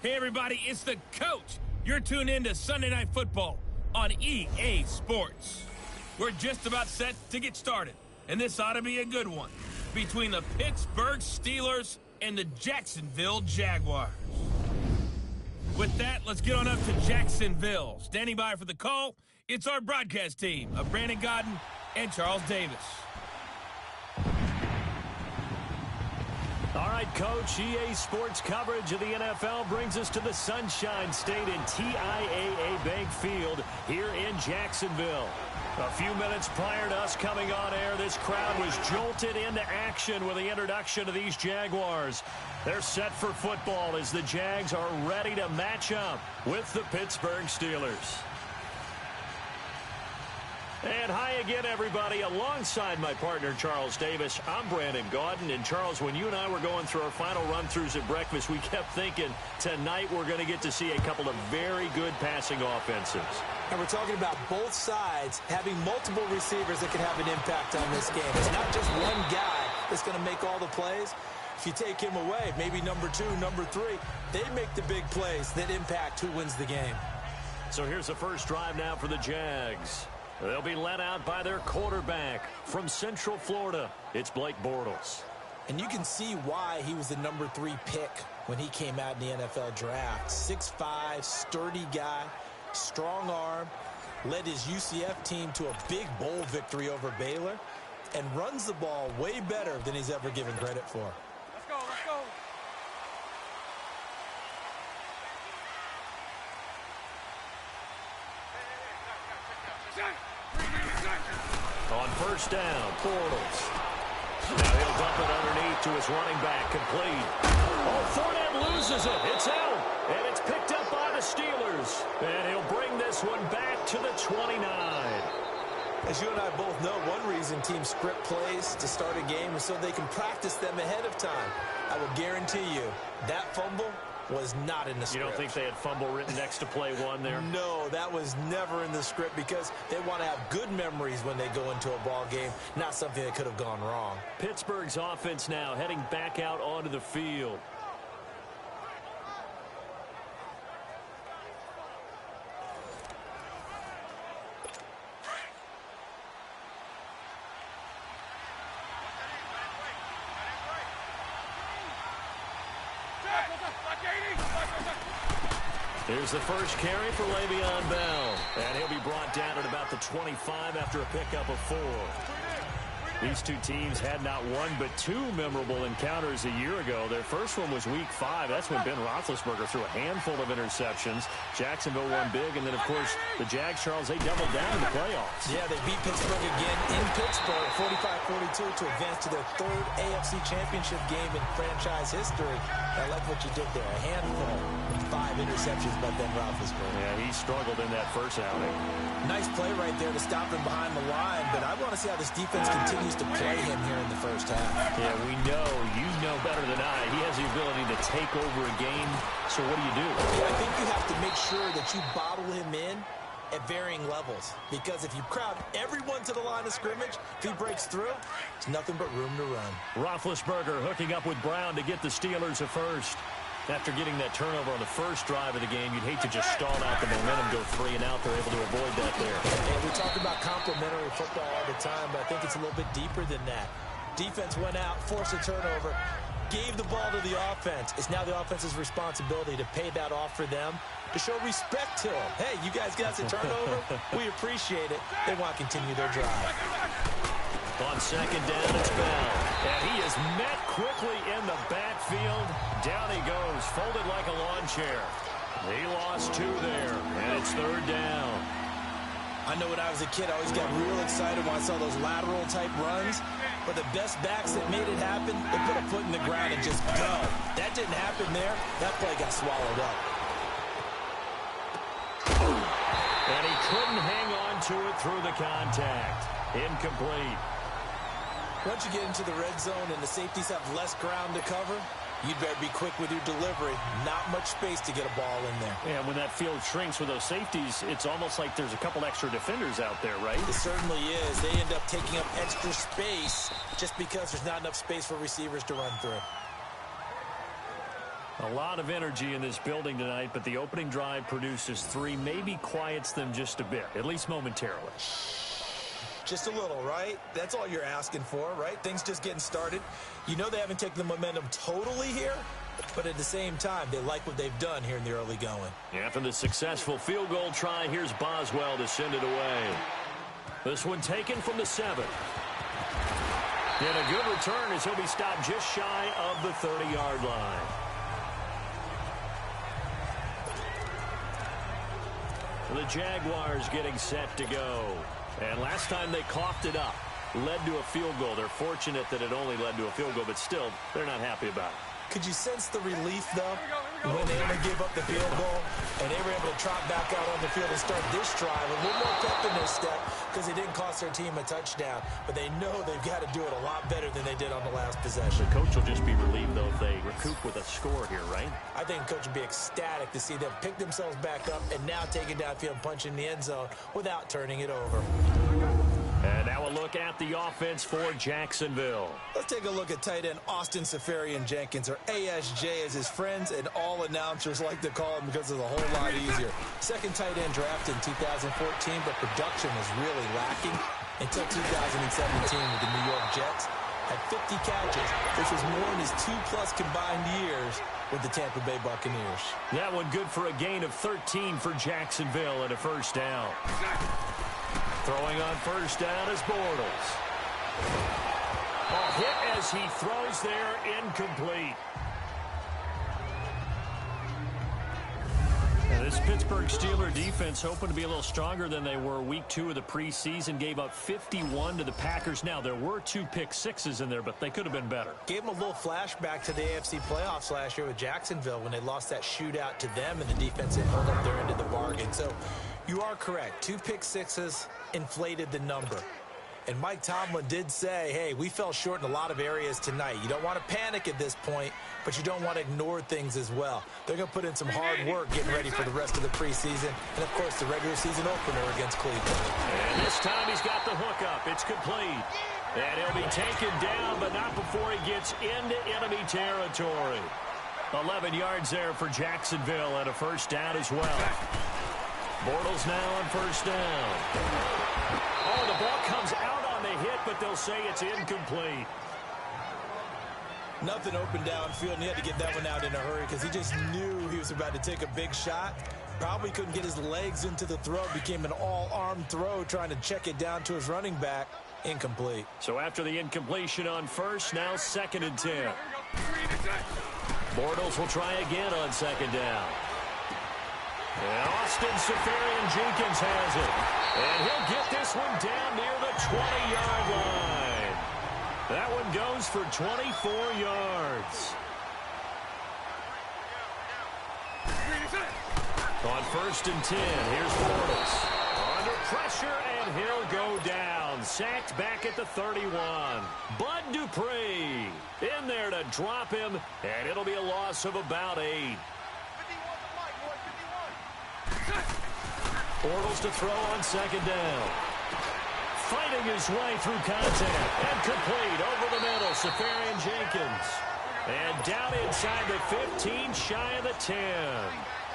Hey, everybody, it's the coach. You're tuned in to Sunday Night Football on EA Sports. We're just about set to get started, and this ought to be a good one between the Pittsburgh Steelers and the Jacksonville Jaguars. With that, let's get on up to Jacksonville. Standing by for the call, it's our broadcast team of Brandon Godden and Charles Davis. All right, Coach, EA Sports coverage of the NFL brings us to the Sunshine State in TIAA Bank Field here in Jacksonville. A few minutes prior to us coming on air, this crowd was jolted into action with the introduction of these Jaguars. They're set for football as the Jags are ready to match up with the Pittsburgh Steelers. And hi again, everybody. Alongside my partner, Charles Davis, I'm Brandon Godden. And, Charles, when you and I were going through our final run-throughs at breakfast, we kept thinking tonight we're going to get to see a couple of very good passing offenses. And we're talking about both sides having multiple receivers that can have an impact on this game. It's not just one guy that's going to make all the plays. If you take him away, maybe number 2, number 3, they make the big plays that impact who wins the game. So here's the first drive now for the Jags. They'll be led out by their quarterback from Central Florida. It's Blake Bortles. And you can see why he was the number 3 pick when he came out in the NFL draft. 6'5", sturdy guy, strong arm, led his UCF team to a big bowl victory over Baylor, and runs the ball way better than he's ever given credit for. Let's go, let's go. On first down, Bortles. Now he'll dump it underneath to his running back, complete. Oh, Fournette loses it. It's out, and it's picked up by the Steelers. And he'll bring this one back to the 29. As you and I both know, one reason teams script plays to start a game is so they can practice them ahead of time. I will guarantee you that fumble was not in the script. You don't think they had fumble written next to play one there? No, that was never in the script because they want to have good memories when they go into a ball game, not something that could have gone wrong. Pittsburgh's offense now heading back out onto the field. Here's the first carry for Le'Veon Bell. And he'll be brought down at about the 25 after a pickup of 4. These two teams had not one but 2 memorable encounters a year ago. Their first one was Week 5. That's when Ben Roethlisberger threw a handful of interceptions. Jacksonville won big. And then, of course, the Jags, Charles, they doubled down in the playoffs. Yeah, they beat Pittsburgh again in Pittsburgh, 45-42 to advance to their 3rd AFC Championship game in franchise history. I like what you did there. A handful, 5 interceptions by Ben Roethlisberger. Yeah, he struggled in that first outing. Nice play right there to stop him behind the line, but I want to see how this defense continues to play him here in the first half. Yeah, we know, you know better than I, he has the ability to take over a game. So what do you do? Yeah, I think you have to make sure that you bottle him in at varying levels, because if you crowd everyone to the line of scrimmage, if he breaks through, it's nothing but room to run. Roethlisberger hooking up with Brown to get the Steelers a first. After getting that turnover on the first drive of the game, you'd hate to just stall out the momentum, go 3 and out. They're able to avoid that there. And we talk about complementary football all the time, but I think it's a little bit deeper than that. Defense went out, forced a turnover, gave the ball to the offense. It's now the offense's responsibility to pay that off for them, to show respect to them. Hey, you guys got a turnover? We appreciate it. They want to continue their drive. On second down, it's Bell. And he is met quickly in the backfield. Down he goes, folded like a lawn chair. He lost 2 there, and it's 3rd down. I know when I was a kid, I always got real excited when I saw those lateral-type runs. But the best backs that made it happen, they put a foot in the ground and just go. That didn't happen there. That play got swallowed up. And he couldn't hang on to it through the contact. Incomplete. Once you get into the red zone and the safeties have less ground to cover, you'd better be quick with your delivery. Not much space to get a ball in there. Yeah, when that field shrinks with those safeties, it's almost like there's a couple extra defenders out there, right? It certainly is. They end up taking up extra space just because there's not enough space for receivers to run through. A lot of energy in this building tonight, but the opening drive produces 3, maybe quiets them just a bit, at least momentarily. Just a little, right? That's all you're asking for, right? Things just getting started. You know they haven't taken the momentum totally here, but at the same time, they like what they've done here in the early going. After the successful field goal try, here's Boswell to send it away. This one taken from the 7. And a good return as he'll be stopped just shy of the 30-yard line. The Jaguars getting set to go. And last time they coughed it up, led to a field goal. They're fortunate that it only led to a field goal, but still, they're not happy about it. Could you sense the relief, though, when they only gave up the field goal and they were able to trot back out on the field and start this drive a little more pep in their step because it didn't cost their team a touchdown, but they know they've got to do it a lot better than they did on the last possession. The coach will just be relieved, though, if they recoup with a score here, right? I think the coach would be ecstatic to see them pick themselves back up and now take it downfield, punch in the end zone without turning it over. And now a look at the offense for Jacksonville. Let's take a look at tight end Austin Seferian-Jenkins, or ASJ as his friends and all announcers like to call him because it's a whole lot easier. Second tight end drafted in 2014, but production was really lacking until 2017 with the New York Jets. Had 50 catches, which was more than his 2+ combined years with the Tampa Bay Buccaneers. That one good for a gain of 13 for Jacksonville and a first down. Throwing on first down is Bortles. A hit as he throws there, incomplete. Now this Pittsburgh Steelers defense hoping to be a little stronger than they were week 2 of the preseason. Gave up 51 to the Packers. Now, there were 2 pick sixes in there, but they could have been better. Gave them a little flashback to the AFC playoffs last year with Jacksonville when they lost that shootout to them and the defense didn't hold up their end of the bargain. So you are correct. 2 pick sixes inflated the number. And Mike Tomlin did say, hey, we fell short in a lot of areas tonight. You don't want to panic at this point, but you don't want to ignore things as well. They're going to put in some hard work getting ready for the rest of the preseason and, of course, the regular season opener against Cleveland. And this time he's got the hook up. It's complete. And he'll be taken down, but not before he gets into enemy territory. 11 yards there for Jacksonville and a first down as well. Bortles now on first down. Oh, the ball comes out on the hit, but they'll say it's incomplete. Nothing open downfield, and he had to get that one out in a hurry because he just knew he was about to take a big shot. Probably couldn't get his legs into the throw. Became an all-arm throw trying to check it down to his running back. Incomplete. So after the incompletion on first, now 2nd and 10. Bortles will try again on 2nd down. And Austin Seferian-Jenkins has it. And he'll get this one down near the 20-yard line. That one goes for 24 yards. On 1st and 10, here's Bortles. Under pressure, and he'll go down. Sacked back at the 31. Bud Dupree in there to drop him, and it'll be a loss of about 8. Bortles to throw on 2nd down. Fighting his way through contact. And complete over the middle. Seferian-Jenkins. And down inside the 15, shy of the 10.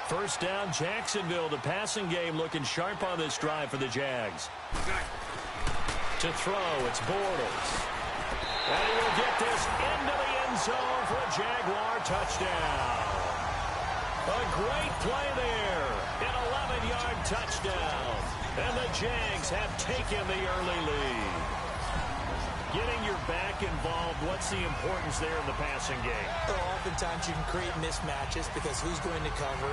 First down, Jacksonville. The passing game looking sharp on this drive for the Jags. To throw, it's Bortles. And he will get this into the end zone for a Jaguar touchdown. A great play there. An 11-yard touchdown. And the Jags have taken the early lead. Getting your back involved, what's the importance there in the passing game? Well, oftentimes you can create mismatches because who's going to cover,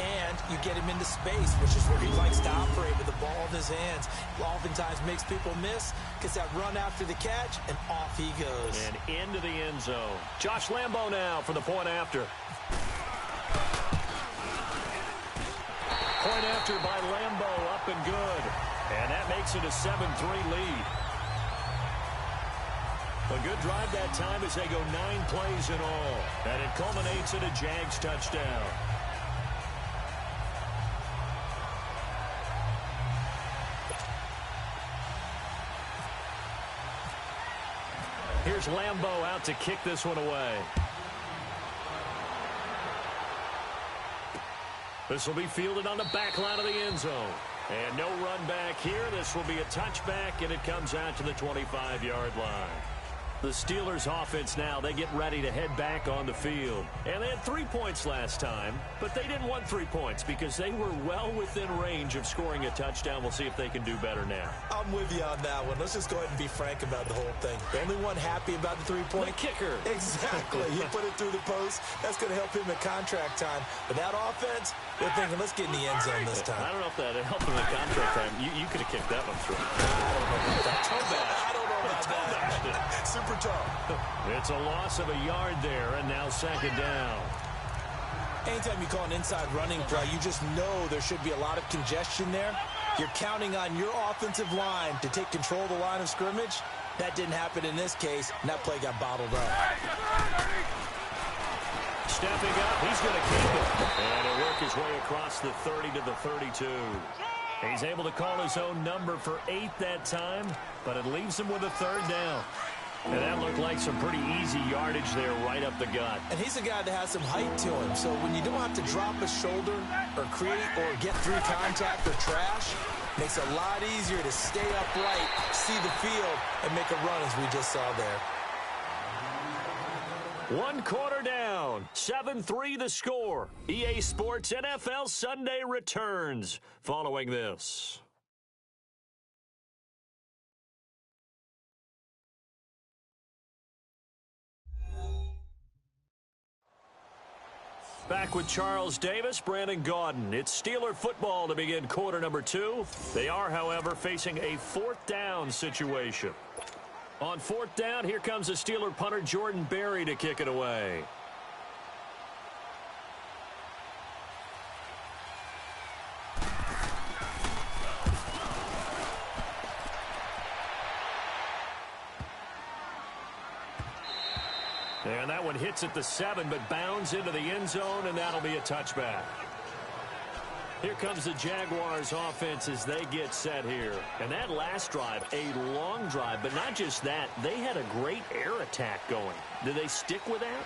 and you get him into space, which is where he likes to operate with the ball in his hands. Oftentimes makes people miss, gets that run after the catch, and off he goes. And into the end zone. Josh Lambo now for the point after. Point after by Lambo, up and good. And that makes it a 7-3 lead. A good drive that time as they go 9 plays in all. And it culminates in a Jags touchdown. Here's Lambo out to kick this one away. This will be fielded on the back line of the end zone. And no run back here. This will be a touchback, and it comes out to the 25-yard line. The Steelers offense now, they get ready to head back on the field. And they had 3 points last time, but they didn't want 3 points because they were well within range of scoring a touchdown. We'll see if they can do better now. I'm with you on that one. Let's just go ahead and be frank about the whole thing. The only one happy about the 3-point? The kicker. Exactly. He put it through the post. That's going to help him in contract time. But that offense, they're thinking, let's get in the end zone this time. I don't know if that helped him in contract time. You could have kicked that one through. I don't know about that. Super tough. It's a loss of a yard there, and now second down. Anytime you call an inside running play, you just know there should be a lot of congestion there. You're counting on your offensive line to take control of the line of scrimmage. That didn't happen in this case, and that play got bottled up. Stepping up, he's going to keep it. And he'll work his way across the 30 to the 32. He's able to call his own number for 8 that time, but it leaves him with a third down. And that looked like some pretty easy yardage there right up the gut. And he's a guy that has some height to him, so when you don't have to drop a shoulder or create or get through contact or trash, makes it a lot easier to stay upright, see the field, and make a run as we just saw there. 1 quarter down, 7-3 the score. EA Sports NFL Sunday returns following this. Back with Charles Davis, Brandon Gaudin. It's Steeler football to begin quarter number 2. They are, however, facing a 4th down situation. On 4th down, here comes the Steeler punter Jordan Berry to kick it away. And that one hits at the 7, but bounds into the end zone, and that'll be a touchback. Here comes the Jaguars offense as they get set here. And that last drive, a long drive, but not just that. They had a great air attack going. Did they stick with that?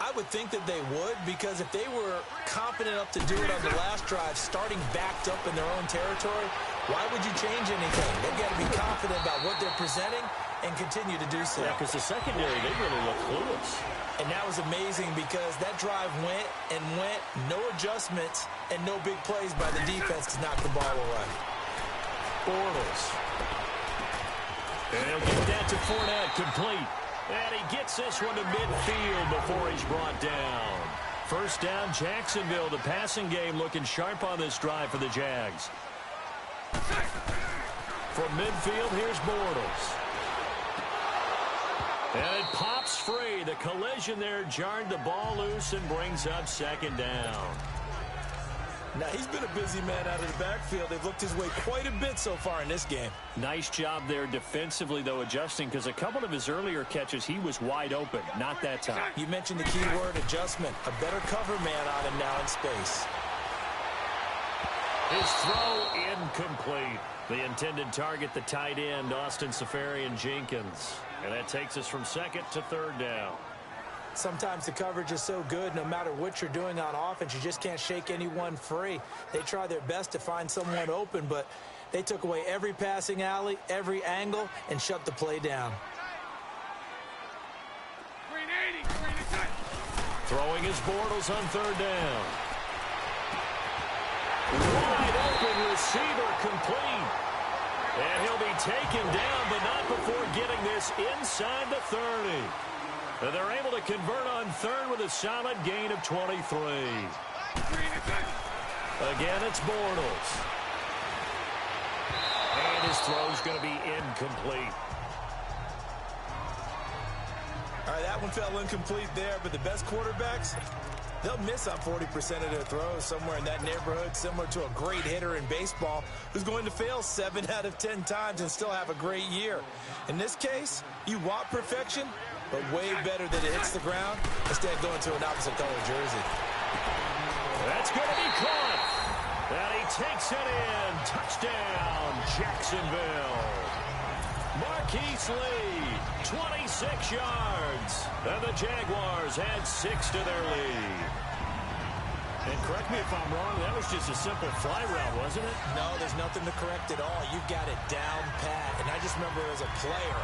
I would think that they would, because if they were confident enough to do it on the last drive, starting backed up in their own territory, why would you change anything? They've got to be confident about what they're presenting and continue to do so. Yeah, because the secondary, they really look clueless. And that was amazing because that drive went and went, no adjustments, and no big plays by the defense to knock the ball away. Bortles. And he'll get that to Fournette, complete. And he gets this one to midfield before he's brought down. First down, Jacksonville. The passing game looking sharp on this drive for the Jags. From midfield, here's Bortles. And it pops free. The collision there jarred the ball loose and brings up second down. Now, he's been a busy man out of the backfield. They've looked his way quite a bit so far in this game. Nice job there defensively, though, adjusting, because a couple of his earlier catches, he was wide open. Not that time. You mentioned the key word, adjustment. A better cover man on him now in space. His throw incomplete. The intended target, the tight end, Austin Seferian-Jenkins. And that takes us from second to third down. Sometimes the coverage is so good, no matter what you're doing on offense, you just can't shake anyone free. They try their best to find someone open, but they took away every passing alley, every angle, and shut the play down. Throwing his Bortles on third down. Wide open receiver, complete. And he'll be taken down, but not before getting this inside the 30. And they're able to convert on third with a solid gain of 23. Again, it's Bortles. And his throw's going to be incomplete. All right, that one fell incomplete there, but the best quarterbacks, they'll miss on 40% of their throws, somewhere in that neighborhood, similar to a great hitter in baseball who's going to fail 7 out of 10 times and still have a great year. In this case, you want perfection, but way better that it hits the ground instead of going to an opposite color jersey. That's going to be caught. And he takes it in. Touchdown, Jacksonville. Marquise Lee, 26 yards. And the Jaguars add 6 to their lead. And correct me if I'm wrong. That was just a simple fly route, wasn't it? No, there's nothing to correct at all. You've got it down pat. And I just remember as a player,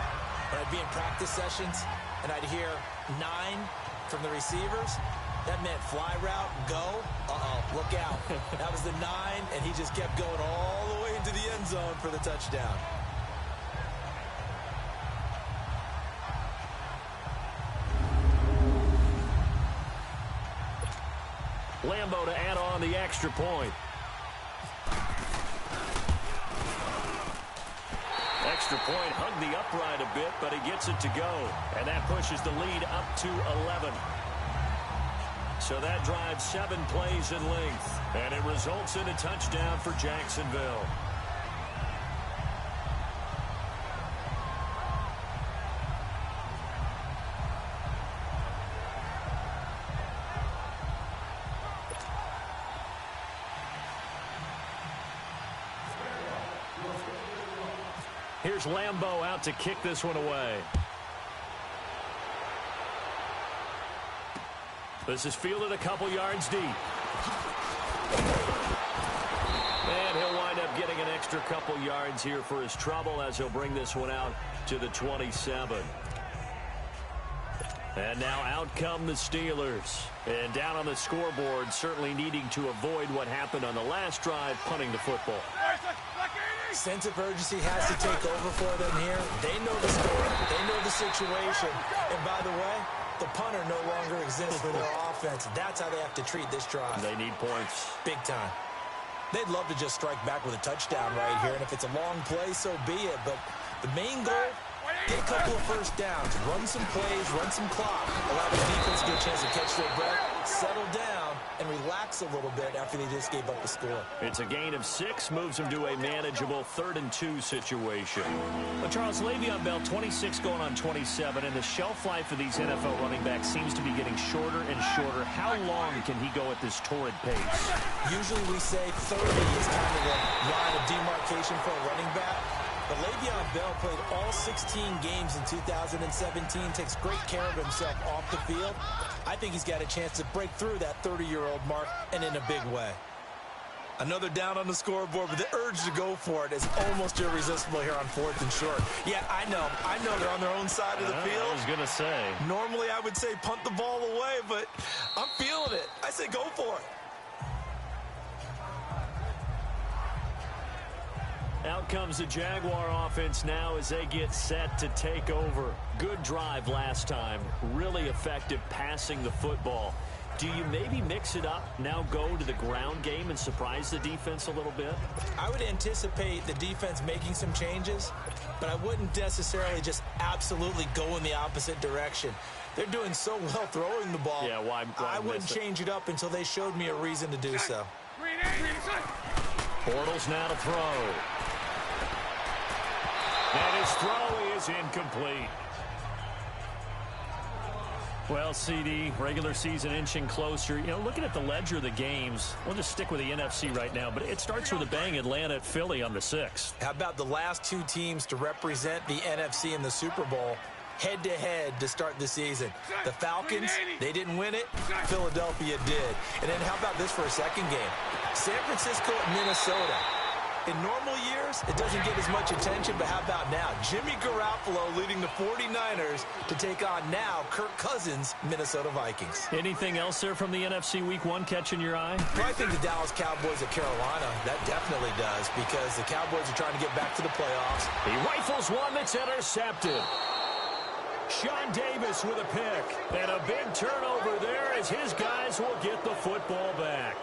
when I'd be in practice sessions and I'd hear 9 from the receivers, that meant fly route, go, look out. That was the 9, and he just kept going all the way into the end zone for the touchdown. Lambo to add on the extra point. Extra point hugged the upright a bit, but he gets it to go. And that pushes the lead up to 11. So that drives 7 plays in length. And it results in a touchdown for Jacksonville. Here's Lambo out to kick this one away. This is fielded a couple yards deep. And he'll wind up getting an extra couple yards here for his trouble as he'll bring this one out to the 27. And now out come the Steelers. And down on the scoreboard, certainly needing to avoid what happened on the last drive, punting the football. Sense of urgency has to take over for them here. They know the score. They know the situation. And by the way, the punter no longer exists for their offense. That's how they have to treat this drive. They need points. Big time. They'd love to just strike back with a touchdown right here. And if it's a long play, so be it. But the main goal, get a couple of first downs, run some plays, run some clock, allow the defense to get a chance to catch their breath, settle down, and relax a little bit after they just gave up the score. It's a gain of 6, moves them to a manageable 3rd and 2 situation. Well, Charles, Le'Veon Bell, 26 going on 27, and the shelf life of these NFL running backs seems to be getting shorter and shorter. How long can he go at this torrid pace? Usually we say 30 is kind of the line of demarcation for a running back. But Le'Veon Bell played all 16 games in 2017, takes great care of himself off the field. I think he's got a chance to break through that 30-year-old mark, and in a big way. Another down on the scoreboard, but the urge to go for it is almost irresistible here on 4th and short. Yeah, I know they're on their own side of the field. I was going to say. Normally I would say punt the ball away, but I'm feeling it. I say go for it. Out comes the Jaguar offense now as they get set to take over. Good drive last time. Really effective passing the football. Do you maybe mix it up, now go to the ground game and surprise the defense a little bit? I would anticipate the defense making some changes, but I wouldn't necessarily just absolutely go in the opposite direction. They're doing so well throwing the ball. Yeah, why I wouldn't change it up until they showed me a reason to do so. Bortles now to throw. And his throw is incomplete. Well, CD, regular season inching closer. You know, looking at the ledger of the games, we'll just stick with the NFC right now, but it starts with a bang, Atlanta at Philly on the 6th. How about the last 2 teams to represent the NFC in the Super Bowl head-to-head to start the season? The Falcons, they didn't win it. Philadelphia did. And then how about this for a second game? San Francisco at Minnesota. In normal years, it doesn't get as much attention, but how about now? Jimmy Garoppolo leading the 49ers to take on now Kirk Cousins' Minnesota Vikings. Anything else there from the NFC Week 1 catching your eye? Well, I think the Dallas Cowboys at Carolina, that definitely does, because the Cowboys are trying to get back to the playoffs. He rifles one that's intercepted. Sean Davis with a pick. And a big turnover there as his guys will get the football back.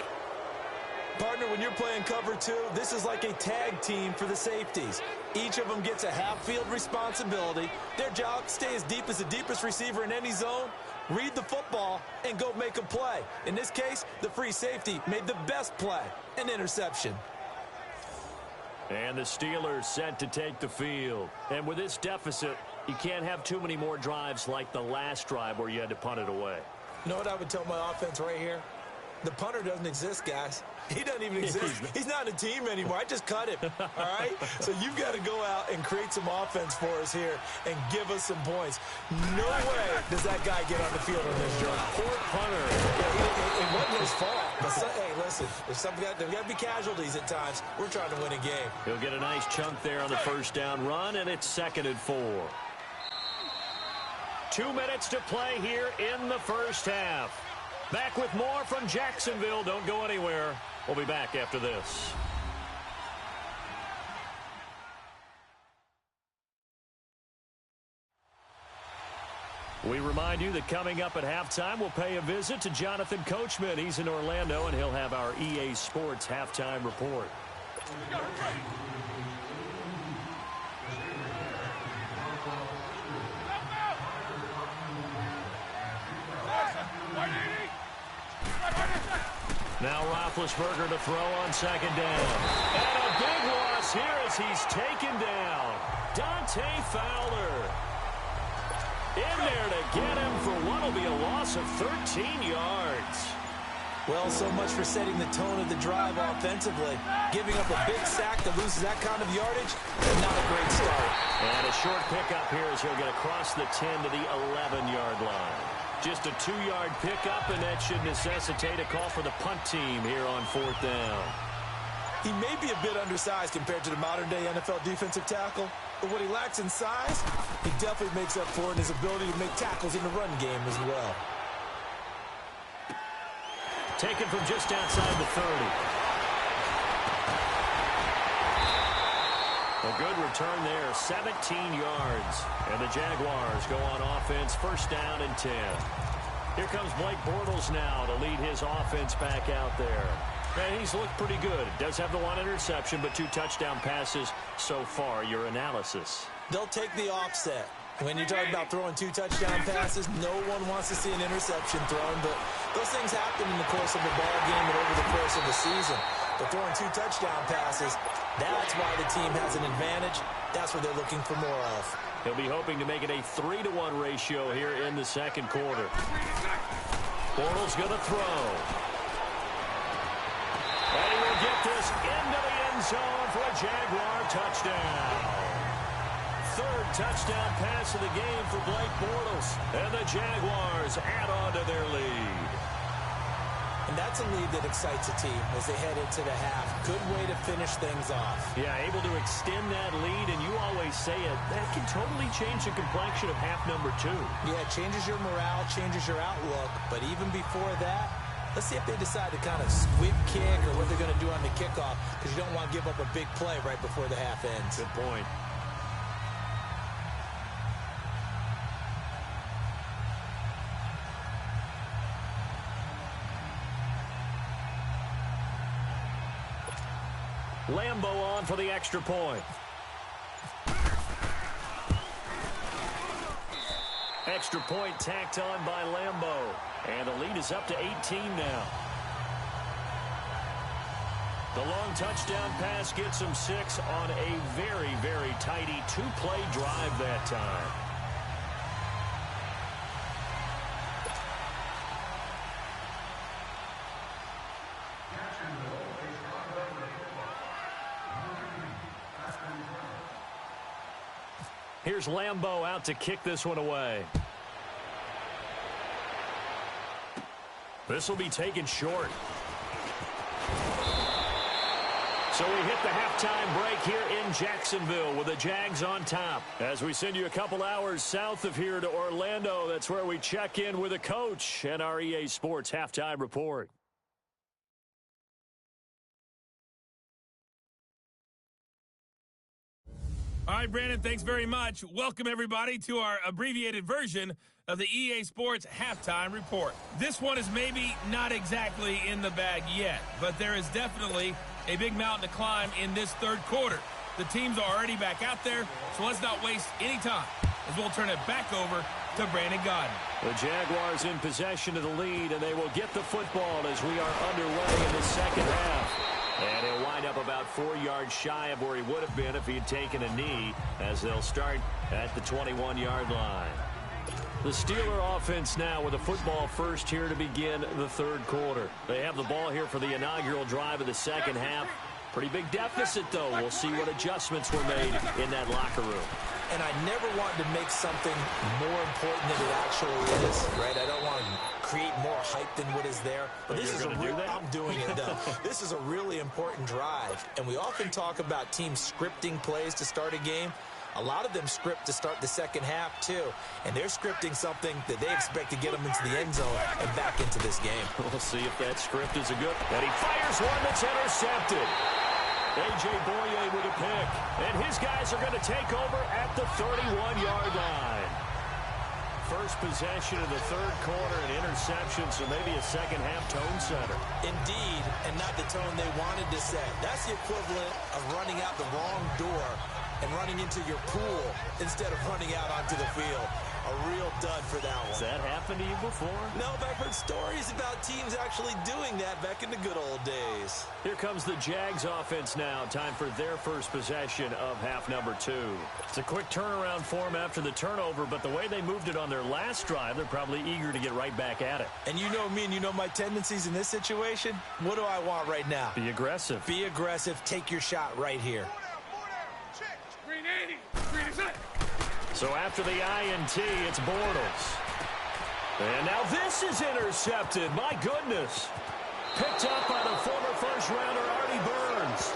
Partner, when you're playing cover 2, this is like a tag team for the safeties. Each of them gets a half-field responsibility. Their job, stay as deep as the deepest receiver in any zone, read the football, and go make a play. In this case, the free safety made the best play, an interception. And the Steelers set to take the field. And with this deficit, you can't have too many more drives like the last drive where you had to punt it away. You know what I would tell my offense right here? The punter doesn't exist, guys. He doesn't even exist. He's not a team anymore. I just cut him, all right? So you've got to go out and create some offense for us here and give us some points. No way does that guy get on the field on this drive. Poor punter. Yeah, it wasn't his fault. But hey, listen. listen, there's got to be casualties at times. We're trying to win a game. He'll get a nice chunk there on the first down run, and it's 2nd and 4. 2 minutes to play here in the first half. Back with more from Jacksonville. Don't go anywhere. We'll be back after this. We remind you that coming up at halftime, we'll pay a visit to Jonathan Coachman. He's in Orlando, and he'll have our EA Sports halftime report. Now Roethlisberger to throw on 2nd down. And a big loss here as he's taken down. Dante Fowler in there to get him for what will be a loss of 13 yards. Well, so much for setting the tone of the drive offensively. Giving up a big sack that loses that kind of yardage, not a great start. And a short pickup here as he'll get across the 10 to the 11-yard line. Just a 2-yard pickup, and that should necessitate a call for the punt team here on 4th down. He may be a bit undersized compared to the modern-day NFL defensive tackle, but what he lacks in size, he definitely makes up for in his ability to make tackles in the run game as well. Taken from just outside the 30. A good return there, 17 yards. And the Jaguars go on offense, 1st down and 10. Here comes Blake Bortles now to lead his offense back out there. And he's looked pretty good. Does have the 1 interception, but 2 touchdown passes so far. Your analysis? They'll take the offset. When you're talking about throwing 2 touchdown passes, no one wants to see an interception thrown, but those things happen in the course of a ball game and over the course of the season. But throwing 2 touchdown passes, that's why the team has an advantage. That's what they're looking for more of. He'll be hoping to make it a 3-to-1 ratio here in the 2nd quarter. Bortles going to throw. And he will get this into the end zone for a Jaguar touchdown. 3rd touchdown pass of the game for Blake Bortles. And the Jaguars add on to their lead. And that's a lead that excites a team as they head into the half. Good way to finish things off. Yeah, able to extend that lead, and you always say it, that can totally change the complexion of half number 2. Yeah, it changes your morale, changes your outlook. But even before that, let's see if they decide to kind of squib kick or what they're going to do on the kickoff, because you don't want to give up a big play right before the half ends. Good point. Lambo on for the extra point. Extra point tacked on by Lambo. And the lead is up to 18 now. The long touchdown pass gets him 6 on a very, very tidy 2-play drive that time. Here's Lambo out to kick this one away. This will be taken short. So we hit the halftime break here in Jacksonville with the Jags on top. As we send you a couple hours south of here to Orlando, that's where we check in with a coach and our EA Sports halftime report. All right, Brandon, thanks very much. Welcome, everybody, to our abbreviated version of the EA Sports Halftime Report. This one is maybe not exactly in the bag yet, but there is definitely a big mountain to climb in this 3rd quarter. The teams are already back out there, so let's not waste any time as we'll turn it back over to Brandon Godden. The Jaguars in possession of the lead, and they will get the football as we are underway in the 2nd half. And he'll wind up about 4 yards shy of where he would have been if he had taken a knee, as they'll start at the 21-yard line. The Steeler offense now with the football first here to begin the 3rd quarter. They have the ball here for the inaugural drive of the 2nd half. Pretty big deficit, though. We'll see what adjustments were made in that locker room. And I never want to make something more important than it actually is, right? I don't want to create more hype than what is there. But this is a real, I'm doing it, though. This is a really important drive. And we often talk about teams scripting plays to start a game. A lot of them script to start the second half, too. And they're scripting something that they expect to get them into the end zone and back into this game. We'll see if that script is a good. And he fires one that's intercepted. A.J. Boye with a pick. And his guys are going to take over at the 31-yard line. First possession of the third quarter, an interception, so maybe a second-half tone setter. Indeed, and not the tone they wanted to set. That's the equivalent of running out the wrong door and running into your pool instead of running out onto the field. A real dud for that one. Has that happened to you before? No, but I've heard stories about teams actually doing that back in the good old days. Here comes the Jags offense now. Time for their first possession of half number 2. It's a quick turnaround for them after the turnover, but the way they moved it on their last drive, they're probably eager to get right back at it. And you know me and you know my tendencies in this situation. What do I want right now? Be aggressive. Be aggressive. Take your shot right here. Green 80. Green is it. So after the INT, it's Bortles. And now this is intercepted. My goodness. Picked up by the former first-rounder Artie Burns.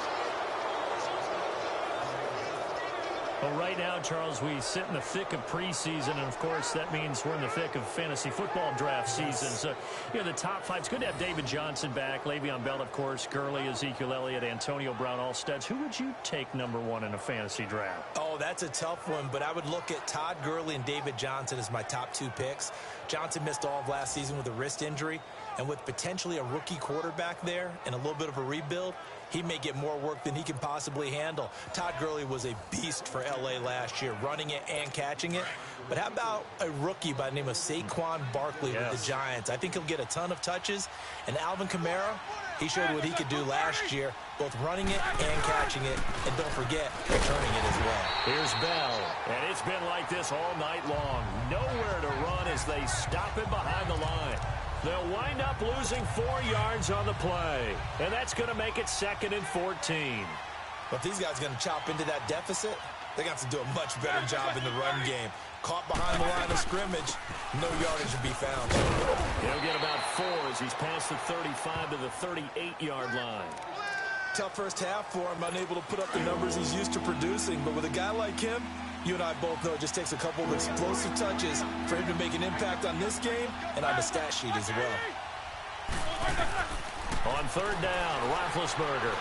Well, right now, Charles, we sit in the thick of preseason, and, of course, that means we're in the thick of fantasy football draft season. So, you know, the top 5, it's good to have David Johnson back, Le'Veon Bell, of course, Gurley, Ezekiel Elliott, Antonio Brown, all studs. Who would you take number 1 in a fantasy draft? Oh, that's a tough one, but I would look at Todd Gurley and David Johnson as my top 2 picks. Johnson missed all of last season with a wrist injury, and with potentially a rookie quarterback there and a little bit of a rebuild, he may get more work than he can possibly handle. Todd Gurley was a beast for L.A. last year, running it and catching it. But how about a rookie by the name of Saquon Barkley with the Giants? I think he'll get a ton of touches. And Alvin Kamara, he showed what he could do last year, both running it and catching it. And don't forget, returning it as well. Here's Bell. And it's been like this all night long. Nowhere to run as they stop him behind the line. They'll wind up losing 4 yards on the play. And that's going to make it 2nd and 14. But if these guys are going to chop into that deficit, they're going to have to do a much better job in the run game. Caught behind the line of scrimmage, no yardage to be found. He'll get about 4 as he's past the 35 to the 38-yard line. Tough first half for him, unable to put up the numbers he's used to producing. But with a guy like him, you and I both know it just takes a couple of explosive touches for him to make an impact on this game and on the stat sheet as well. On 3rd down, Roethlisberger.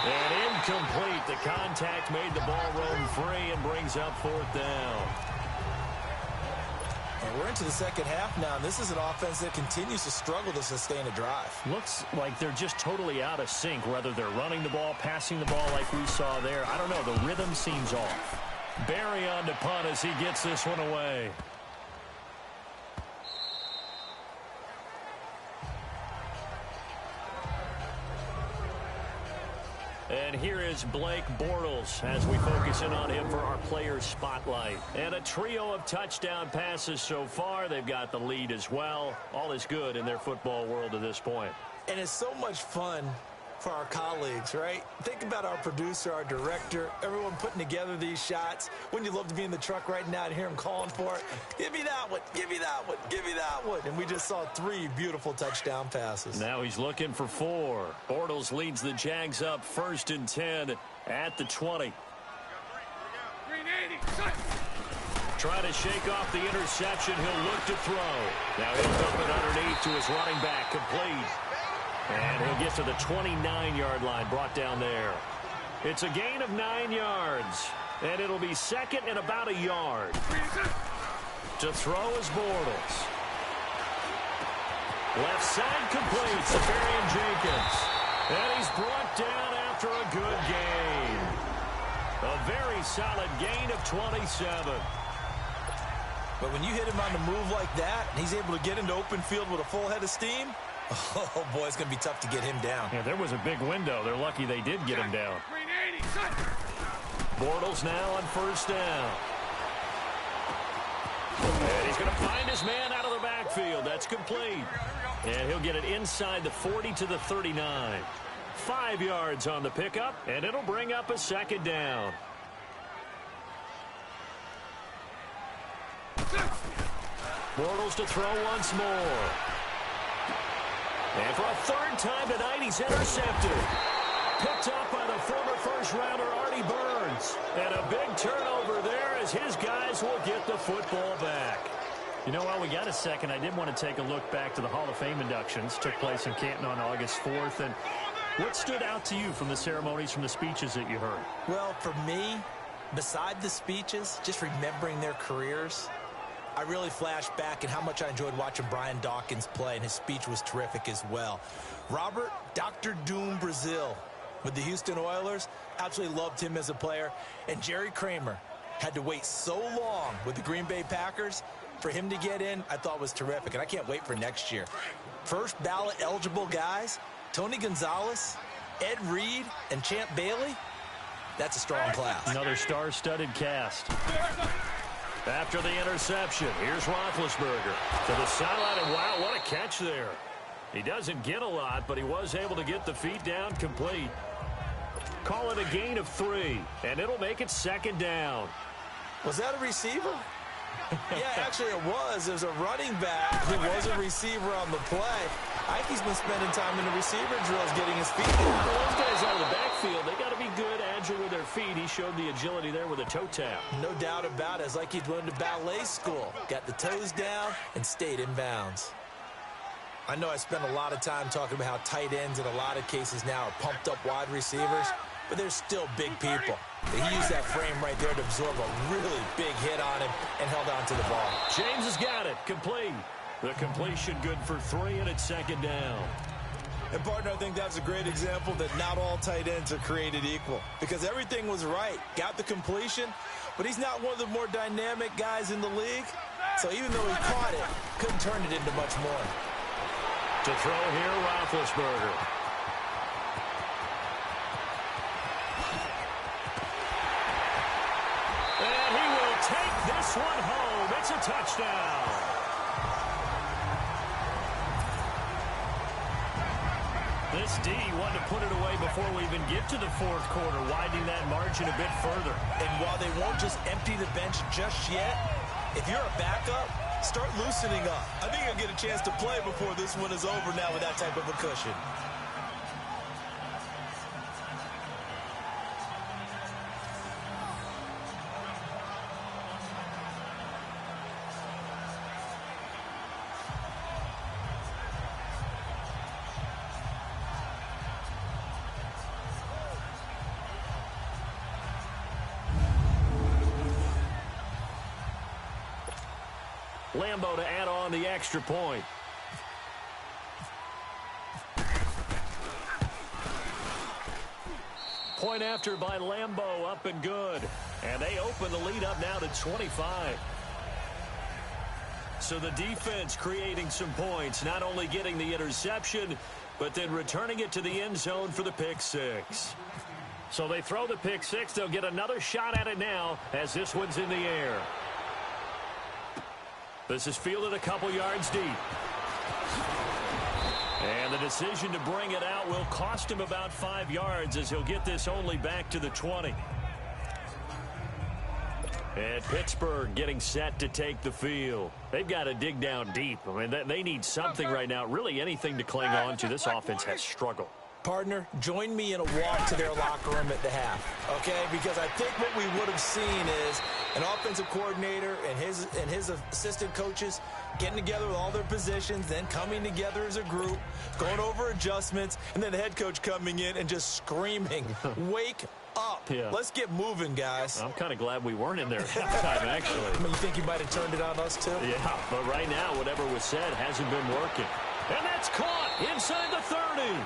And incomplete. The contact made the ball roam free and brings up 4th down. And we're into the second half now. This is an offense that continues to struggle to sustain a drive. Looks like they're just totally out of sync, whether they're running the ball, passing the ball like we saw there. I don't know. The rhythm seems off. Barry on to punt as he gets this one away. And here is Blake Bortles as we focus in on him for our player spotlight. And a trio of touchdown passes so far. They've got the lead as well. All is good in their football world at this point. And it's so much fun for our colleagues, right? Think about our producer, our director, everyone putting together these shots. Wouldn't you love to be in the truck right now and hear him calling for it? Give me that one, give me that one, give me that one. And we just saw 3 beautiful touchdown passes. Now he's looking for 4. Bortles leads the Jags up 1st and 10 at the 20. Green 80. Set. Trying to shake off the interception. He'll look to throw. Now he'll dump it underneath to his running back. Complete. And he'll get to the 29-yard line, brought down there. It's a gain of 9 yards. And it'll be 2nd and about a yard. To throw is Bortles. Left side complete. Safarian Jenkins. And he's brought down after a good gain. A very solid gain of 27. But when you hit him on the move like that, and he's able to get into open field with a full head of steam, oh, boy, it's going to be tough to get him down. Yeah, there was a big window. They're lucky they did get him down. Bortles now on 1st down. And he's going to find his man out of the backfield. That's complete. And he'll get it inside the 40 to the 39. 5 yards on the pickup, and it'll bring up a 2nd down. Bortles to throw once more. And for a third time tonight, he's intercepted. Picked up by the former first-rounder Artie Burns. And a big turnover there as his guys will get the football back. You know, while we got a second, I did want to take a look back to the Hall of Fame inductions. Took place in Canton on August 4th. And what stood out to you from the ceremonies, from the speeches that you heard? Well, for me, beside the speeches, just remembering their careers, I really flashed back at how much I enjoyed watching Brian Dawkins play, and his speech was terrific as well. Robert Dr. Doom Brazil with the Houston Oilers, absolutely loved him as a player. And Jerry Kramer had to wait so long with the Green Bay Packers. For him to get in, I thought was terrific, and I can't wait for next year. First ballot eligible guys, Tony Gonzalez, Ed Reed, and Champ Bailey. That's a strong class. Another star-studded cast. After the interception, here's Roethlisberger to the sideline, and wow, what a catch there. He doesn't get a lot, but he was able to get the feet down complete. Call it a gain of 3, and it'll make it second down. Was that a receiver? Yeah, actually it was. There's a running back who was a receiver on the play. I think he's been spending time in the receiver drills getting his feet down. Well, those guys out of the backfield, they got to be good, agile with their feet. He showed the agility there with a toe tap. No doubt about it. It's like he'd went to ballet school. Got the toes down and stayed in bounds. I know I spent a lot of time talking about how tight ends in a lot of cases now are pumped up wide receivers, but they're still big people. He used that frame right there to absorb a really big hit on him and held on to the ball. James has got it. Complete. The completion good for 3, and it's second down. And, partner, I think that's a great example that not all tight ends are created equal, because everything was right. Got the completion, but he's not one of the more dynamic guys in the league. So even though he caught it, couldn't turn it into much more. To throw here, Roethlisberger. And he will take this one home. It's a touchdown. This D wanted to put it away before we even get to the fourth quarter, widening that margin a bit further. And while they won't just empty the bench just yet, if you're a backup, start loosening up. I think you'll get a chance to play before this one is over now with that type of a cushion. Lambo to add on the extra point. Point after by Lambo, up and good. And they open the lead up now to 25. So the defense creating some points, not only getting the interception, but then returning it to the end zone for the pick six. So they throw the pick six. They'll get another shot at it now as this one's in the air. This is fielded a couple yards deep. And the decision to bring it out will cost him about 5 yards as he'll get this only back to the 20. And Pittsburgh getting set to take the field. They've got to dig down deep. I mean, they need something right now, really anything to cling on to. This offense has struggled. Partner, join me in a walk to their locker room at the half, okay? Because I think what we would have seen is an offensive coordinator and his assistant coaches getting together with all their positions, then coming together as a group, going over adjustments, and then the head coach coming in and just screaming, wake up. Yeah. Let's get moving, guys. I'm kind of glad we weren't in there at halftime, actually. I mean, you think you might have turned it on us, too? Yeah, but right now, whatever was said hasn't been working. And that's caught inside the 30.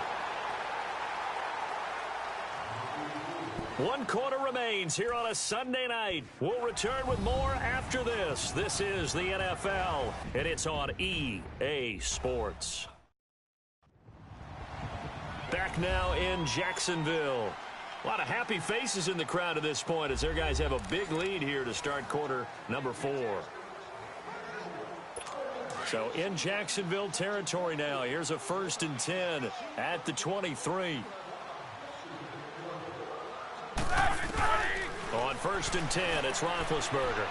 1 quarter remains here on a Sunday night. We'll return with more after this. This is the NFL, and it's on EA Sports. Back now in Jacksonville. A lot of happy faces in the crowd at this point as their guys have a big lead here to start quarter number 4. So in Jacksonville territory now. Here's a 1st and 10 at the 23. On 1st and 10, it's Roethlisberger.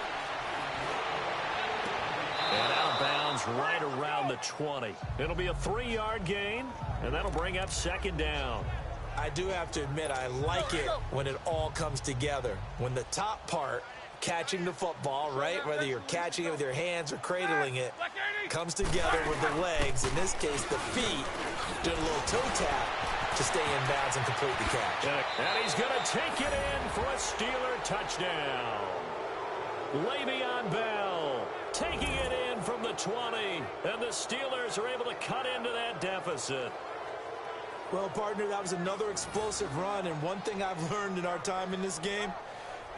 And out of bounds right around the 20. It'll be a 3-yard gain, and that'll bring up second down. I do have to admit, I like it when it all comes together. When the top part, catching the football, right, whether you're catching it with your hands or cradling it, comes together with the legs, in this case the feet, doing a little toe tap to stay in bounds and complete the catch. And he's going to take it in for a Steeler touchdown. Le'Veon Bell taking it in from the 20, and the Steelers are able to cut into that deficit. Well, partner, that was another explosive run, and one thing I've learned in our time in this game,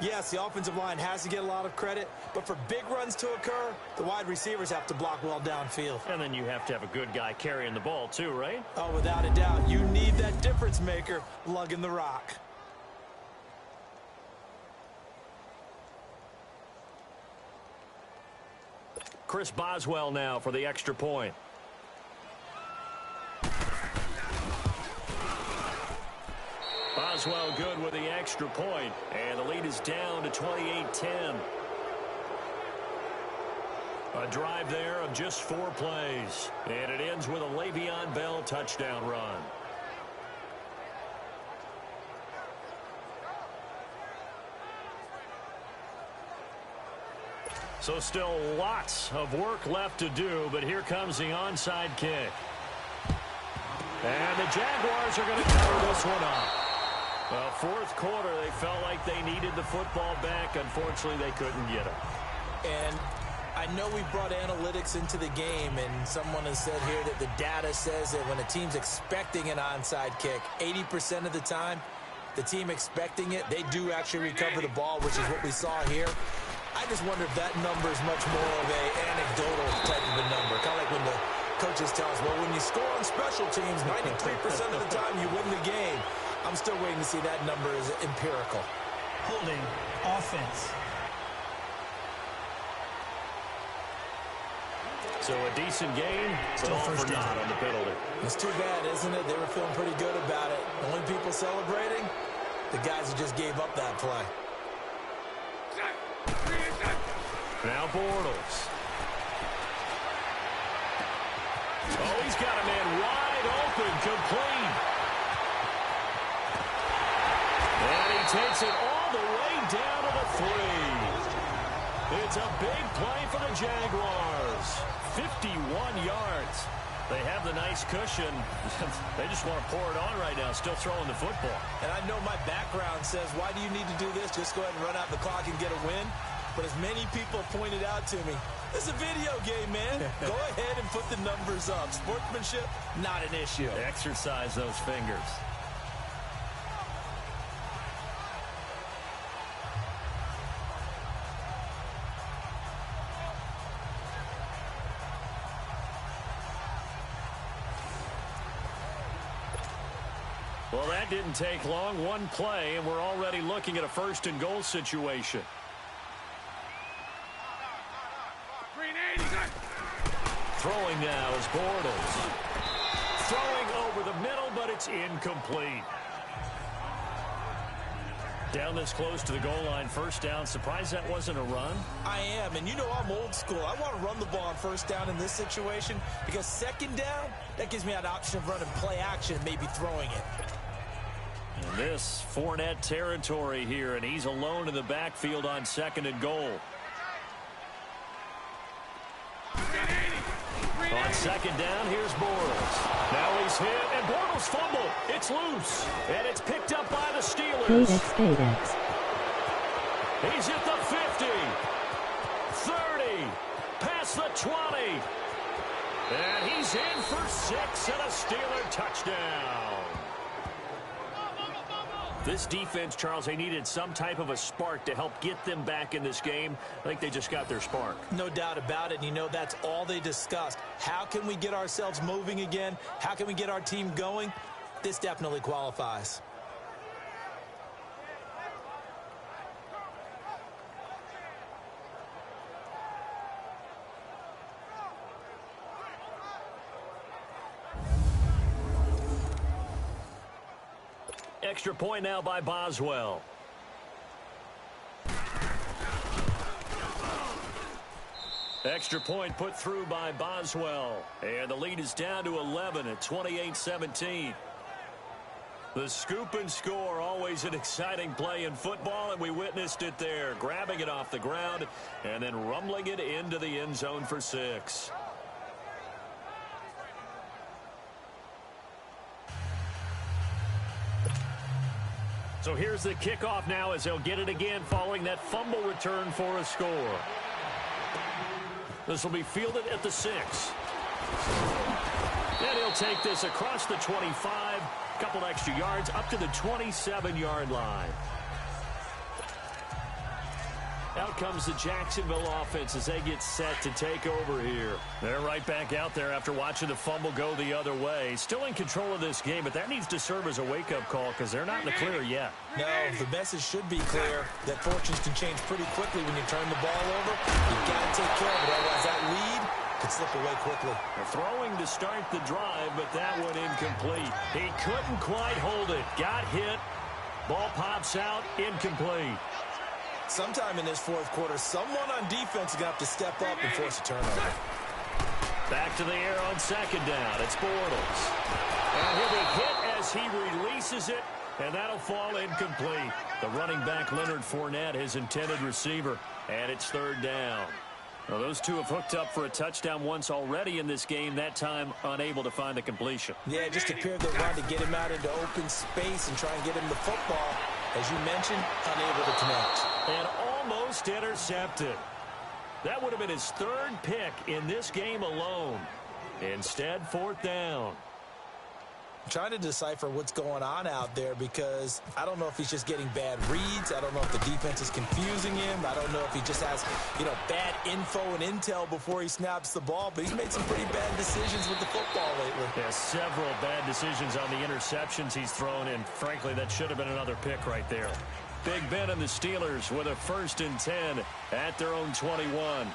yes, the offensive line has to get a lot of credit, but for big runs to occur, the wide receivers have to block well downfield. And then you have to have a good guy carrying the ball too, right? Oh, without a doubt. You need that difference maker lugging the rock. Chris Boswell now for the extra point. Boswell good with the extra point, and the lead is down to 28-10. A drive there of just 4 plays, and it ends with a Le'Veon Bell touchdown run. So still lots of work left to do, but here comes the onside kick. And the Jaguars are going to cover this one up. Well, fourth quarter, they felt like they needed the football back. Unfortunately, they couldn't get it. And I know we brought analytics into the game, and someone has said here that the data says that when a team's expecting an onside kick, 80% of the time, the team expecting it, they do actually recover the ball, which is what we saw here. I just wonder if that number is much more of a anecdotal type of a number. Kind of like when the coaches tell us, well, when you score on special teams, 93% of the time you win the game. I'm still waiting to see that number is empirical. Holding offense. So a decent game, Still but all first for naught down on the penalty. It's too bad, isn't it? They were feeling pretty good about it. Only people celebrating, the guys who just gave up that play. Now Bortles. Oh, he's got a man wide open, complete. And he takes it all the way down to the 3. It's a big play for the Jaguars. 51 yards. They have the nice cushion. They just want to pour it on right now, still throwing the football. And I know my background says, why do you need to do this? Just go ahead and run out the clock and get a win. But as many people pointed out to me, this is a video game, man. Go ahead and put the numbers up. Sportsmanship, not an issue. Exercise those fingers. Well, that didn't take long. One play, and we're already looking at a first-and-goal situation. Throwing now is Bortles. Throwing over the middle, but it's incomplete. Down this close to the goal line, first down. Surprised that wasn't a run? I am, and you know I'm old school. I want to run the ball on first down in this situation because second down, that gives me that option of running play action and maybe throwing it. And this Fournette territory here, and he's alone in the backfield on second and goal. On second down, here's Bortles. Now he's hit, and Bortles fumble. It's loose, and it's picked up by the Steelers. He's hit the 50, 30, past the 20. And he's in for 6 and a Steeler touchdown. This defense, Charles, they needed some type of a spark to help get them back in this game. I think they just got their spark. No doubt about it. And you know, that's all they discussed. How can we get ourselves moving again? How can we get our team going? This definitely qualifies. Extra point now by Boswell. Extra point put through by Boswell. And the lead is down to 11 at 28-17. The scoop and score, always an exciting play in football, and we witnessed it there. Grabbing it off the ground and then rumbling it into the end zone for 6. So here's the kickoff now as they'll get it again following that fumble return for a score. This will be fielded at the 6. And he'll take this across the 25, couple extra yards up to the 27-yard line. Out comes the Jacksonville offense as they get set to take over here. They're right back out there after watching the fumble go the other way. Still in control of this game, but that needs to serve as a wake-up call because they're not in the clear yet. No, the message should be clear that fortunes can change pretty quickly when you turn the ball over. You've got to take care of it, otherwise that lead could slip away quickly. They're throwing to start the drive, but that one incomplete. He couldn't quite hold it. Got hit. Ball pops out. Incomplete. Sometime in this fourth quarter, someone on defense is going to have to step up and force a turnover. Back to the air on second down. It's Bortles. And he'll be hit as he releases it, and that'll fall incomplete. The running back, Leonard Fournette, his intended receiver, and it's third down. Well, those two have hooked up for a touchdown once already in this game, that time unable to find the completion. Yeah, just appeared they wanted to get him out into open space and try and get him the football. As you mentioned, unable to connect. And almost intercepted. That would have been his third pick in this game alone. Instead, fourth down. I'm trying to decipher what's going on out there because I don't know if he's just getting bad reads. I don't know if the defense is confusing him. I don't know if he just has, bad info and intel before he snaps the ball. But he's made some pretty bad decisions with the football lately. Yeah, several bad decisions on the interceptions he's thrown, and frankly, that should have been another pick right there. Big Ben and the Steelers with a 1st and 10 at their own 21.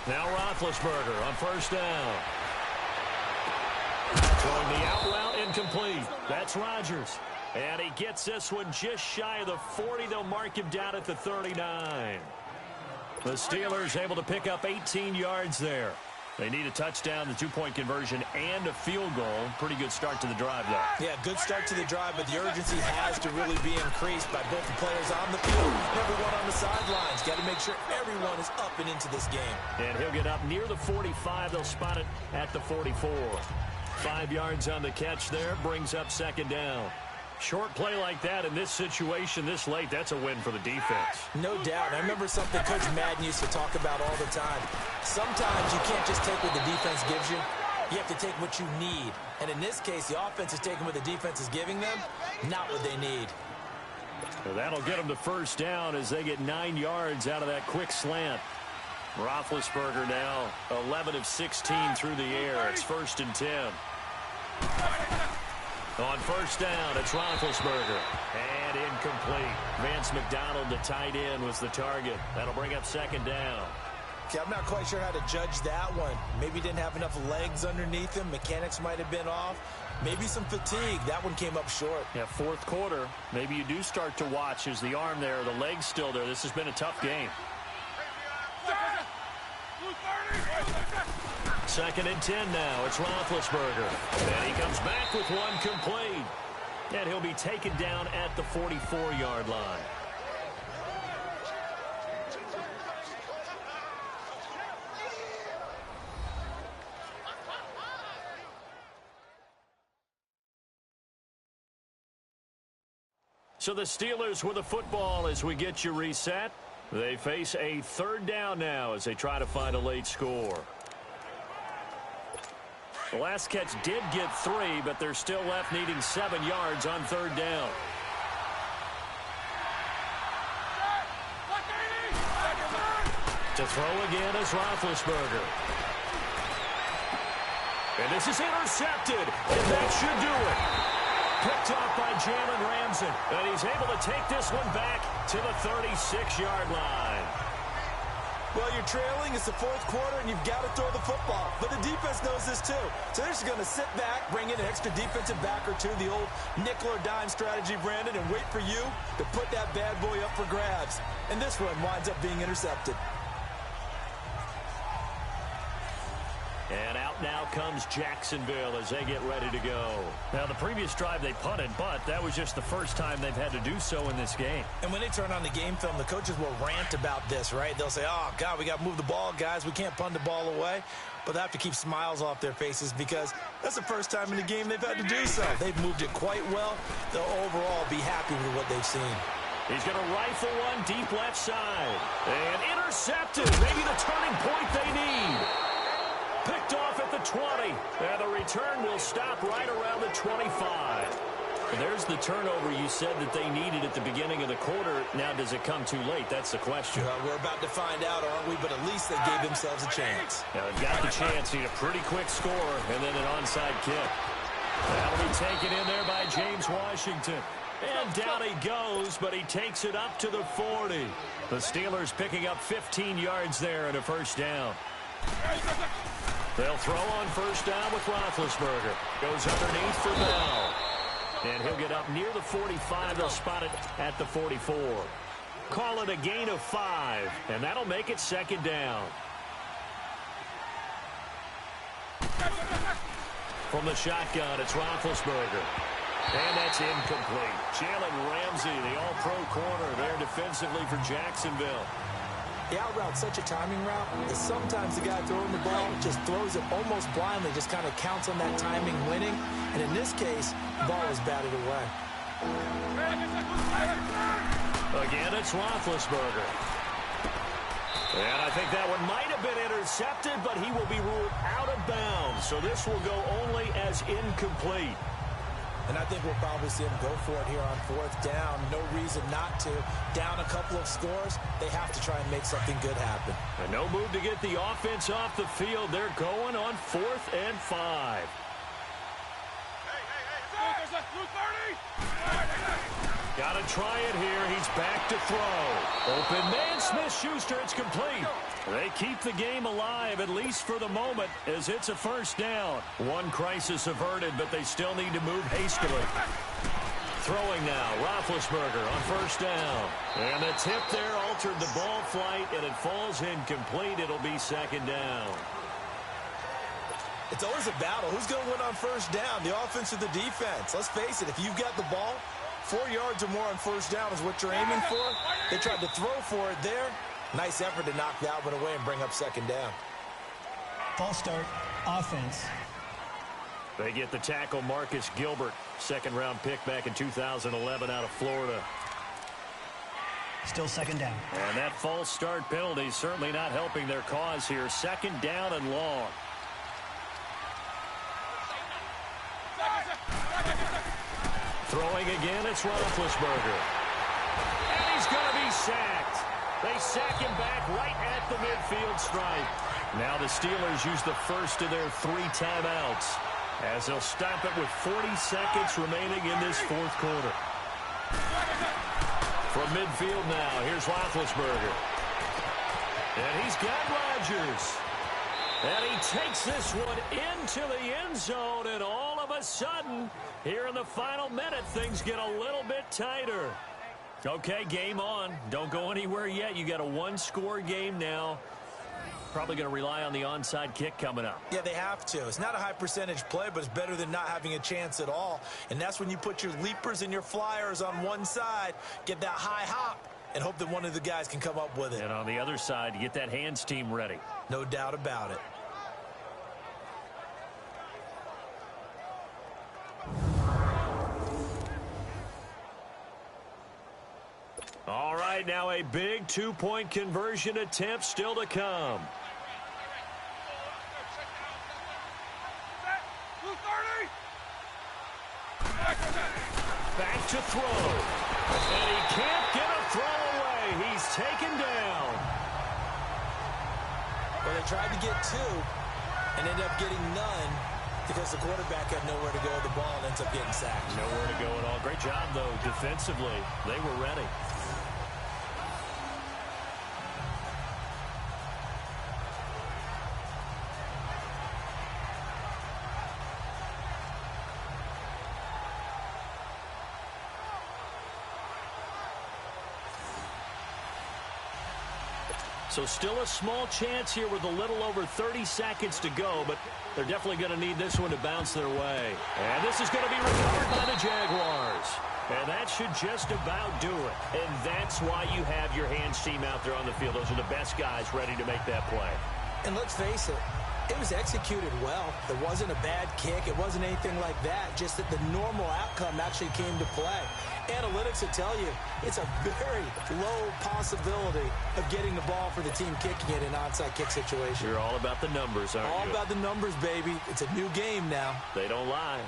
Now Roethlisberger on first down. Throwing the out route incomplete. That's Rodgers. And he gets this one just shy of the 40. They'll mark him down at the 39. The Steelers able to pick up 18 yards there. They need a touchdown, the 2-point conversion, and a field goal. Pretty good start to the drive, though. Yeah, good start to the drive, but the urgency has to really be increased by both the players on the field, everyone on the sidelines. Got to make sure everyone is up and into this game. And he'll get up near the 45. They'll spot it at the 44. 5 yards on the catch there, brings up second down. Short play like that in this situation this late, that's a win for the defense. No doubt. I remember something Coach Madden used to talk about all the time. Sometimes you can't just take what the defense gives you. You have to take what you need. And in this case, the offense is taking what the defense is giving them, not what they need. Well, that'll get them to first down as they get 9 yards out of that quick slant. Roethlisberger now 11 of 16 through the air. It's 1st and 10. On first down, it's Roethlisberger. And incomplete. Vance McDonald, the tight end, was the target. That'll bring up second down. Okay, I'm not quite sure how to judge that one. Maybe didn't have enough legs underneath him. Mechanics might have been off. Maybe some fatigue. That one came up short. Yeah, fourth quarter. Maybe you do start to watch. Is the arm there, the leg's still there? This has been a tough game. 2nd and 10 now. It's Roethlisberger. And he comes back with one complete. And he'll be taken down at the 44-yard line. So the Steelers with the football as we get you reset. They face a third down now as they try to find a late score. The last catch did get 3, but they're still left needing 7 yards on third down. To throw again is Roethlisberger. And this is intercepted, and that should do it. Picked off by Jalen Ramsey, and he's able to take this one back to the 36-yard line. Well, you're trailing. It's the fourth quarter, and you've got to throw the football. But the defense knows this, too. So they're just going to sit back, bring in an extra defensive back or two, the old nickel or dime strategy, Brandon, and wait for you to put that bad boy up for grabs. And this one winds up being intercepted. And out now comes Jacksonville as they get ready to go. Now, the previous drive they punted, but that was just the first time they've had to do so in this game. And when they turn on the game film, the coaches will rant about this, right? They'll say, oh, God, we got to move the ball, guys. We can't punt the ball away. But they have to keep smiles off their faces because that's the first time in the game they've had to do so. They've moved it quite well. They'll overall be happy with what they've seen. He's going to rifle one deep left side. And intercepted. Maybe the turning point they need. Picked off at the 20. And the return will stop right around the 25. There's the turnover you said that they needed at the beginning of the quarter. Now, does it come too late? That's the question. Well, we're about to find out, aren't we? But at least they gave themselves a chance. Now, they've got the chance. Need a pretty quick score and then an onside kick. That'll be taken in there by James Washington. And down he goes, but he takes it up to the 40. The Steelers picking up 15 yards there and a first down. They'll throw on first down with Roethlisberger. Goes underneath for Bell. And he'll get up near the 45. They'll spot it at the 44. Call it a gain of 5, and that'll make it second down. From the shotgun, it's Roethlisberger. And that's incomplete. Jalen Ramsey, the all-pro corner there defensively for Jacksonville. The out route's such a timing route that sometimes the guy throwing the ball just throws it almost blindly, just kind of counts on that timing winning. And in this case, the ball was batted away. Again, it's Roethlisberger. And I think that one might have been intercepted, but he will be ruled out of bounds. So this will go only as incomplete. And I think we'll probably see him go for it here on fourth down. No reason not to. Down a couple of scores, they have to try and make something good happen. And no move to get the offense off the field. They're going on 4th and 5. Got to try it here. He's back to throw. Open man, Smith-Schuster. It's complete. They keep the game alive, at least for the moment, as it's a first down. One crisis averted, but they still need to move hastily. Throwing now, Roethlisberger on first down. And the tip there altered the ball flight, and it falls incomplete. It'll be second down. It's always a battle. Who's going to win on first down, the offense or the defense? Let's face it, if you've got the ball, 4 yards or more on first down is what you're aiming for. They tried to throw for it there. Nice effort to knock that one away and bring up second down. False start, offense. They get the tackle, Marcus Gilbert, second-round pick back in 2011 out of Florida. Still second down. And that false start penalty certainly not helping their cause here. Second down and long. Throwing again, it's Roethlisberger. And he's going to be sacked. They sack him back right at the midfield stripe. Now the Steelers use the first of their 3 timeouts as they'll stop it with 40 seconds remaining in this fourth quarter. From midfield now, here's Roethlisberger. And he's got Rodgers. And he takes this one into the end zone, and all of a sudden, here in the final minute, things get a little bit tighter. Okay, game on. Don't go anywhere yet. You got a 1-score game now. Probably going to rely on the onside kick coming up. Yeah, they have to. It's not a high percentage play, but it's better than not having a chance at all. And that's when you put your leapers and your flyers on one side, get that high hop, and hope that one of the guys can come up with it. And on the other side, get that hands team ready. No doubt about it. All right, now a big 2-point conversion attempt still to come. Back to throw. And he can't get a throw away. He's taken down. Well, they tried to get 2 and ended up getting none because the quarterback had nowhere to go. The ball ends up getting sacked. Nowhere to go at all. Great job, though, defensively. They were ready. So still a small chance here with a little over 30 seconds to go, but they're definitely going to need this one to bounce their way. And this is going to be recovered by the Jaguars. And that should just about do it. And that's why you have your hands team out there on the field. Those are the best guys ready to make that play. And let's face it, it was executed well. It wasn't a bad kick. It wasn't anything like that. Just that the normal outcome actually came to play. Analytics will tell you it's a very low possibility of getting the ball for the team kicking it in an onside kick situation. You're all about the numbers, aren't you? All about the numbers, baby. It's a new game now. They don't lie.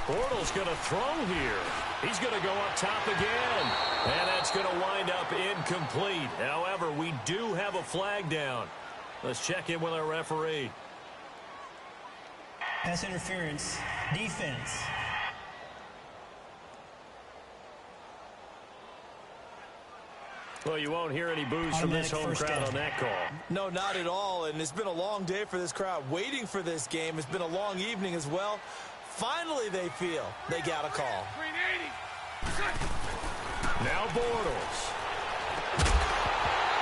Bortles going to throw here. He's going to go up top again. And that's going to wind up incomplete. However, we do have a flag down. Let's check in with our referee. Pass interference. Defense. Well, you won't hear any boos from this home crowd on that call. No, not at all. And it's been a long day for this crowd waiting for this game. It's been a long evening as well. Finally, they feel they got a call. Now Bortles.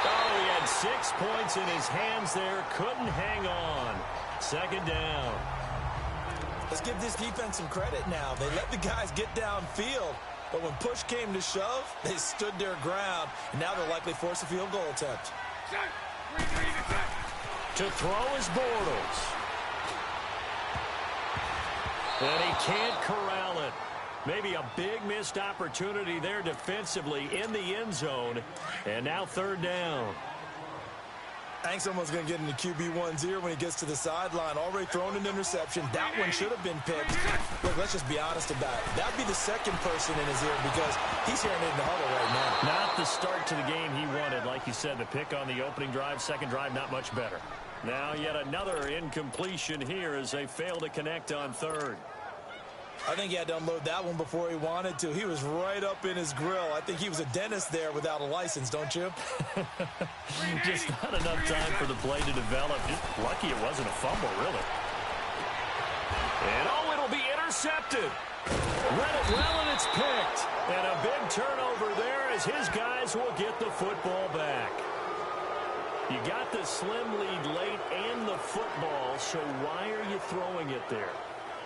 Oh, he had 6 points in his hands there. Couldn't hang on. Second down. Let's give this defense some credit now. They let the guys get downfield. But when push came to shove, they stood their ground. And now they'll likely force a field goal attempt. To throw is Bortles. And he can't corral it. Maybe a big missed opportunity there defensively in the end zone. And now third down. I think someone's going to get into QB1's ear when he gets to the sideline. Already thrown an interception. That one should have been picked. Look, let's just be honest about it. That would be the second person in his ear because he's hearing it in the huddle right now. Not the start to the game he wanted. Like you said, the pick on the opening drive, second drive, not much better. Now yet another incompletion here as they fail to connect on third. I think he had to unload that one before he wanted to. He was right up in his grill. I think he was a dentist there without a license, don't you? Just not enough time for the play to develop. Just lucky it wasn't a fumble, really. And, oh, it'll be intercepted. Read it well, and it's picked. And a big turnover there as his guys will get the football back. You got the slim lead late and the football, so why are you throwing it there?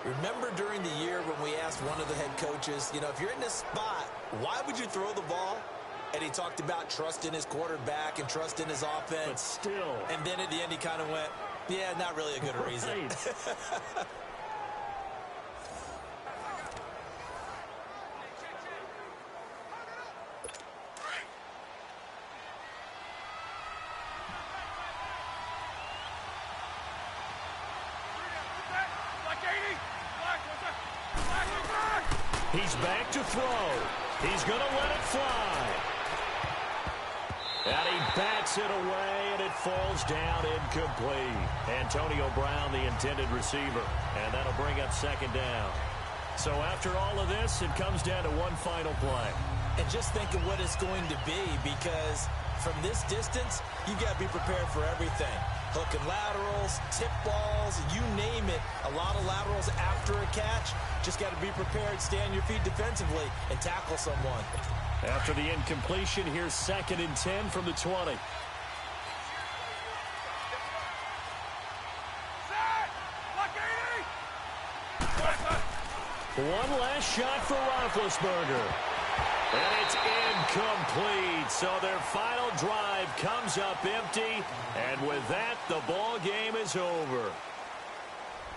Remember during the year when we asked one of the head coaches, you know, if you're in this spot, why would you throw the ball? And he talked about trust in his quarterback and trust in his offense. But still. And then at the end he kind of went, yeah, not really a good reason. He's back to throw. He's going to let it fly. And he bats it away, and it falls down incomplete. Antonio Brown, the intended receiver. And that'll bring up second down. So after all of this, it comes down to one final play. And just think of what it's going to be, because from this distance, you got to be prepared for everything. Hook and laterals, tip balls, you name it. A lot of laterals after a catch. Just got to be prepared, stay on your feet defensively, and tackle someone. After the incompletion, here's 2nd and 10 from the 20. One last shot for Roethlisberger. And it's incomplete. So their final drive comes up empty. And with that, the ball game is over.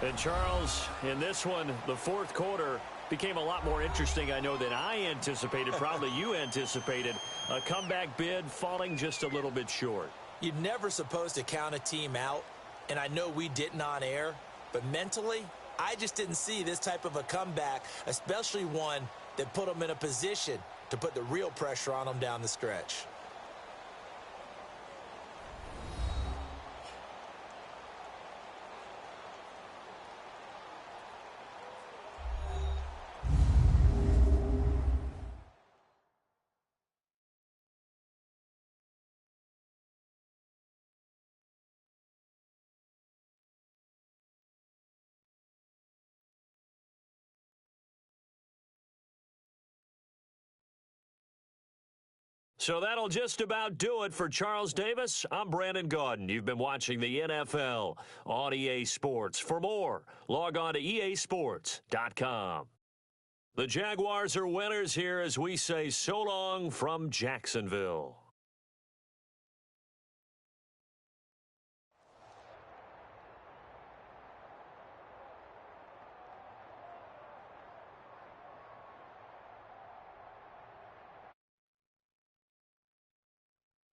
And Charles, in this one, the fourth quarter became a lot more interesting, I know, than I anticipated. Probably you anticipated. A comeback bid falling just a little bit short. You're never supposed to count a team out. And I know we didn't on air. But mentally, I just didn't see this type of a comeback, especially one that put them in a position to put the real pressure on them down the stretch. So that'll just about do it for Charles Davis. I'm Brandon Gaudin. You've been watching the NFL on EA Sports. For more, log on to easports.com. The Jaguars are winners here as we say so long from Jacksonville.